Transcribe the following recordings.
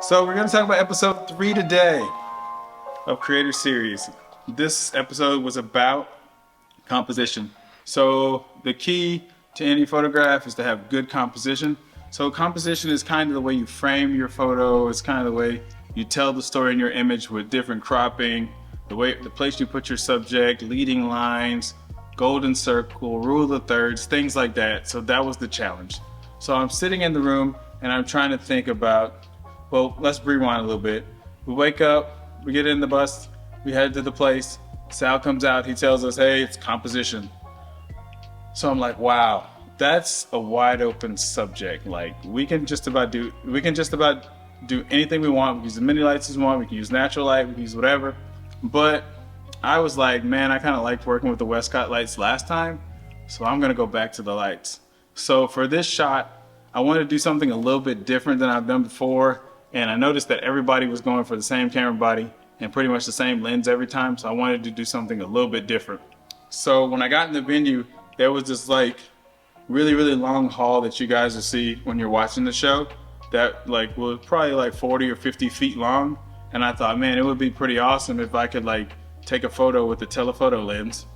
So we're going to talk about episode 3 today of Creator Series. This episode was about composition. So the key to any photograph is to have good composition. So composition is kind of the way you frame your photo. It's kind of the way you tell the story in your image with different cropping, the place you put your subject, leading lines, golden circle, rule of thirds, things like that. So that was the challenge. So I'm sitting in the room and I'm trying to think about, well, let's rewind a little bit. We wake up, we get in the bus, we head to the place. Sal comes out, he tells us, hey, it's composition. So I'm like, wow, that's a wide open subject. Like we can just about do anything we want. We can use as many lights as we want. We can use natural light, we can use whatever. But I was like, man, I kind of liked working with the Westcott lights last time, so I'm gonna go back to the lights. So for this shot, I wanted to do something a little bit different than I've done before, and I noticed that everybody was going for the same camera body and pretty much the same lens every time, so I wanted to do something a little bit different. So when I got in the venue, there was this like really long hall that you guys will see when you're watching the show that like was probably like 40 or 50 feet long, and I thought, man, it would be pretty awesome if I could like take a photo with the telephoto lens.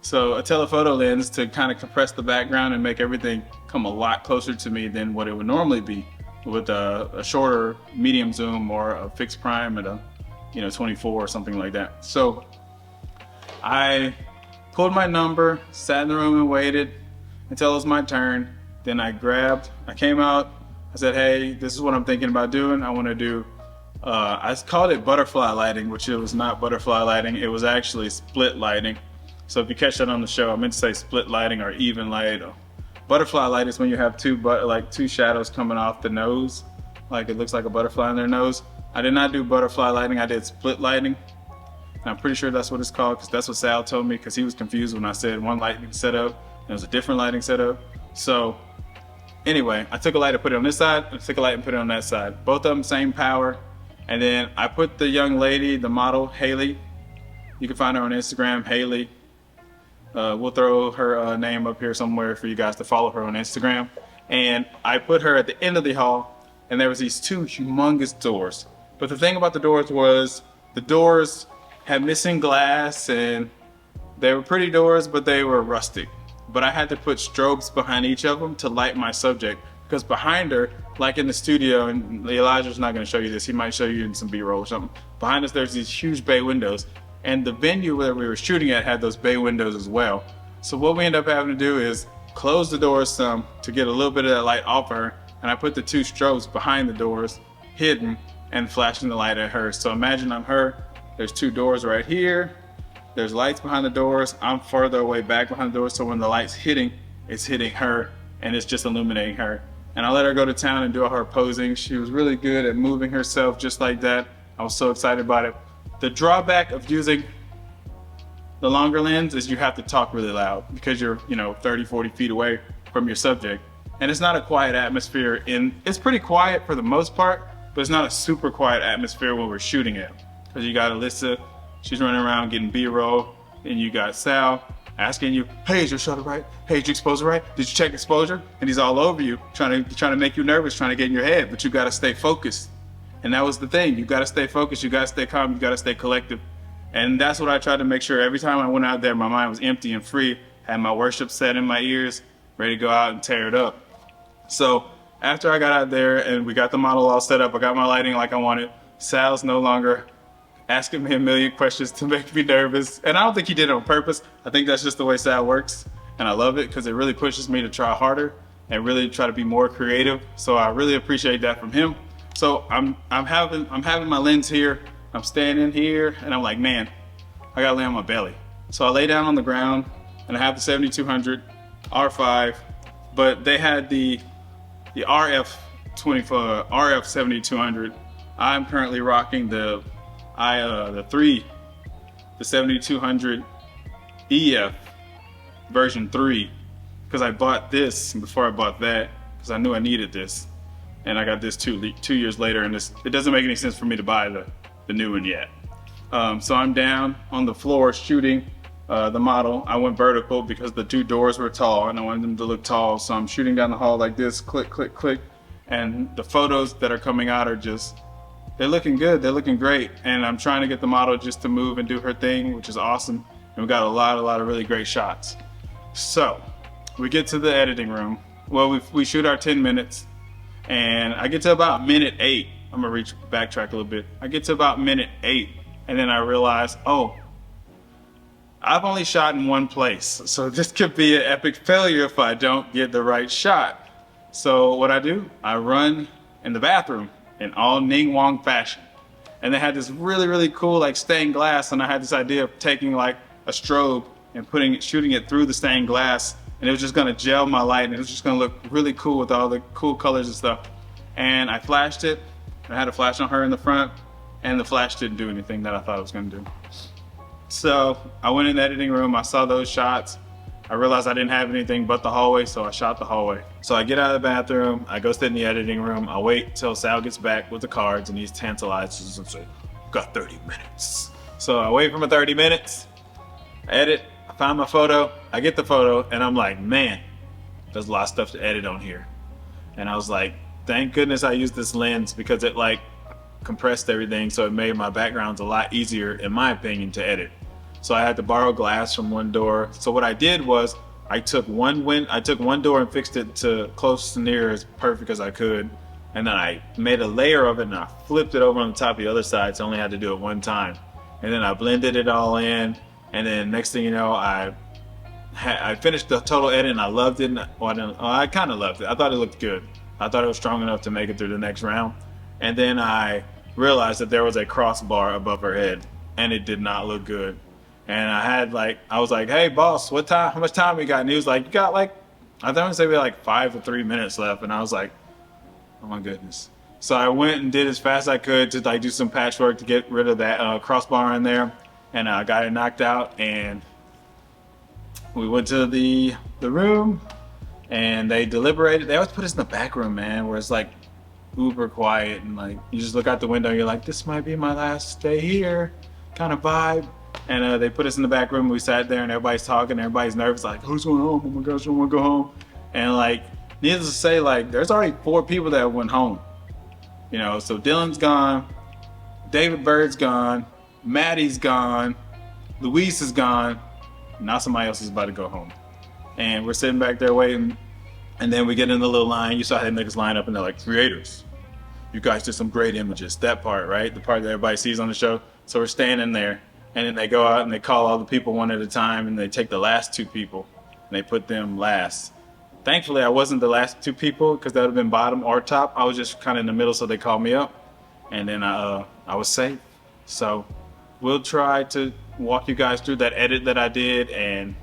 So a telephoto lens to kind of compress the background and make everything come a lot closer to me than what it would normally be with a shorter medium zoom or a fixed prime at a 24 or something like that. So I pulled my number, sat in the room and waited until it was my turn. Then I came out, I said, hey, this is what I'm thinking about doing. I want to do, I called it butterfly lighting, which it was not butterfly lighting. It was actually split lighting. So if you catch that on the show, I meant to say split lighting or even light. Butterfly light is when you have two shadows coming off the nose, like it looks like a butterfly in their nose. I did not do butterfly lighting, I did split lighting. And I'm pretty sure that's what it's called because that's what Sal told me, because he was confused when I said one lighting setup and it was a different lighting setup. So anyway, I took a light and put it on this side, and I took a light and put it on that side. Both of them same power. And then I put the young lady, the model, Haley. You can find her on Instagram, Haley. We'll throw her name up here somewhere for you guys to follow her on Instagram. And I put her at the end of the hall, and there was these two humongous doors. But the thing about the doors was the doors had missing glass, and they were pretty doors, but they were rustic. But I had to put strobes behind each of them to light my subject, because behind her, like in the studio, and Elijah's not going to show you this, he might show you in some B-roll or something. Behind us, there's these huge bay windows, and the venue where we were shooting at had those bay windows as well. So what we ended up having to do is close the doors some to get a little bit of that light off her, and I put the two strobes behind the doors, hidden, and flashing the light at her. So imagine I'm her, there's two doors right here, there's lights behind the doors, I'm further away back behind the doors, so when the light's hitting, it's hitting her, and it's just illuminating her. And I let her go to town and do all her posing. She was really good at moving herself just like that. I was so excited about it. The drawback of using the longer lens is you have to talk really loud because you're 30, 40 feet away from your subject. And it's not a quiet atmosphere. It's pretty quiet for the most part, but it's not a super quiet atmosphere when we're shooting it. Because you got Alyssa, she's running around getting B-roll, and you got Sal asking you, hey, is your shutter right? Hey, is your exposure right? Did you check exposure? And he's all over you, trying to make you nervous, trying to get in your head, but you gotta stay focused. And that was the thing, you gotta stay focused, you gotta stay calm, you gotta stay collective. And that's what I tried to make sure every time I went out there, my mind was empty and free, had my worship set in my ears, ready to go out and tear it up. So after I got out there and we got the model all set up, I got my lighting like I wanted, Sal's no longer asking me a million questions to make me nervous. And I don't think he did it on purpose. I think that's just the way Sal works. And I love it because it really pushes me to try harder and really try to be more creative. So I really appreciate that from him. So I'm having my lens here. I'm standing here and I'm like, man, I gotta lay on my belly. So I lay down on the ground and I have the 7200 R5, but they had the RF 7200. I'm currently rocking the 7200 EF version 3 because I bought this before I bought that because I knew I needed this, and I got this 2 years later, and it doesn't make any sense for me to buy the new one yet. So I'm down on the floor shooting the model, I went vertical because the two doors were tall and I wanted them to look tall. So I'm shooting down the hall like this, click, click, click. And the photos that are coming out are just, they're looking good, they're looking great. And I'm trying to get the model just to move and do her thing, which is awesome. And we got a lot of really great shots. So we get to the editing room. Well, we shoot our 10 minutes and I get to about minute 8. I'm gonna backtrack a little bit. I get to about minute 8 and then I realize, oh, I've only shot in one place. So this could be an epic failure if I don't get the right shot. So what I do, I run in the bathroom in all Ning Wong fashion. And they had this really cool like stained glass, and I had this idea of taking like a strobe and shooting it through the stained glass, and it was just gonna gel my light and it was just gonna look really cool with all the cool colors and stuff. And I flashed it, I had a flash on her in the front, and the flash didn't do anything that I thought it was gonna do. So I went in the editing room, I saw those shots, I realized I didn't have anything but the hallway, so I shot the hallway. So I get out of the bathroom, I go sit in the editing room, I wait till Sal gets back with the cards and he's tantalized and say, got 30 minutes. So I wait for my 30 minutes, I edit, I find my photo, I get the photo, and I'm like, man, there's a lot of stuff to edit on here. And I was like, thank goodness I used this lens because it like compressed everything, so it made my backgrounds a lot easier, in my opinion, to edit. So I had to borrow glass from one door. So what I did was I took one door and fixed it to close to near as perfect as I could. And then I made a layer of it and I flipped it over on the top of the other side, so I only had to do it one time. And then I blended it all in. And then next thing you know, I finished the total edit and I loved it. I kind of loved it. I thought it looked good. I thought it was strong enough to make it through the next round. And then I realized that there was a crossbar above her head and it did not look good. And I was like, hey boss, how much time we got? And he was like, you got like, I think we had like 5 or 3 minutes left. And I was like, oh my goodness. So I went and did as fast as I could to like do some patchwork to get rid of that crossbar in there. And I got it knocked out, and we went to the room and they deliberated. They always put us in the back room, man, where it's like uber quiet and like you just look out the window and you're like, this might be my last day here kind of vibe. And they put us in the back room. We sat there and everybody's talking, everybody's nervous, like, who's going home? Oh my gosh, I want to go home. And like, needless to say, like, there's already 4 people that went home. You know, so Dylan's gone, David Bird's gone, Maddie's gone, Luis is gone, now somebody else is about to go home. And we're sitting back there waiting, and then we get in the little line. You saw how they make us line up and they're like, creators, you guys did some great images. That part, right? The part that everybody sees on the show. So we're standing there. And then they go out and they call all the people one at a time, and they take the last 2 people and they put them last. Thankfully, I wasn't the last 2 people because that would have been bottom or top. I was just kind of in the middle, so they called me up, and then I was safe. So we'll try to walk you guys through that edit that I did, and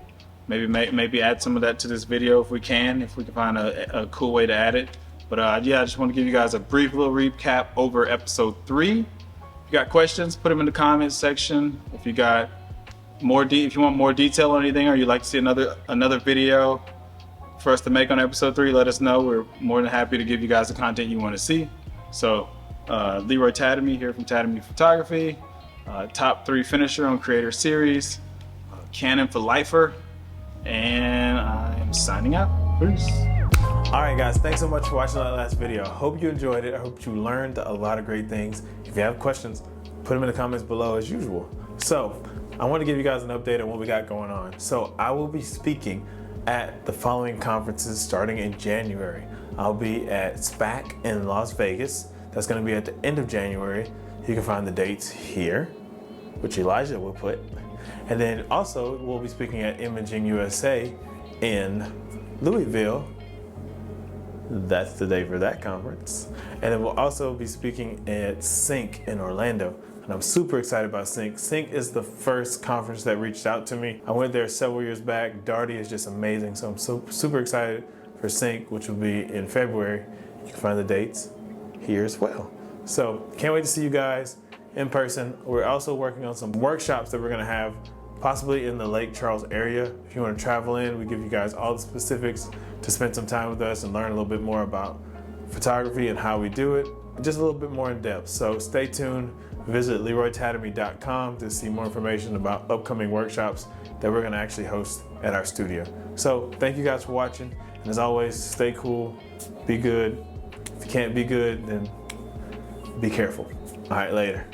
maybe add some of that to this video if we can find a cool way to add it. But yeah, I just want to give you guys a brief little recap over episode 3. If you got questions, put them in the comments section. If you got if you want more detail on anything, or you'd like to see another video for us to make on episode 3, let us know. We're more than happy to give you guys the content you want to see. So Leroy Tatamy here from Tatamy Photography, top 3 finisher on Creator Series, Canon for lifer, and I am signing out. Peace. All right, guys, thanks so much for watching that last video. I hope you enjoyed it. I hope you learned a lot of great things. If you have questions, put them in the comments below as usual. So I want to give you guys an update on what we got going on. So I will be speaking at the following conferences starting in January. I'll be at SPAC in Las Vegas. That's going to be at the end of January. You can find the dates here, which Elijah will put. And then also we'll be speaking at Imaging USA in Louisville. That's the day for that conference. And then we'll also be speaking at Sync in Orlando. And I'm super excited about Sync. Sync is the first conference that reached out to me. I went there several years back. Darty is just amazing. So I'm super excited for Sync, which will be in February. You can find the dates here as well. So can't wait to see you guys in person. We're also working on some workshops that we're gonna have possibly in the Lake Charles area. If you want to travel in, we give you guys all the specifics to spend some time with us and learn a little bit more about photography and how we do it, just a little bit more in depth. So stay tuned visit LeroyTatamy.com to see more information about upcoming workshops that we're gonna actually host at our studio. So thank you guys for watching, and as always, stay cool, be good. If you can't be good, then be careful. All right, later.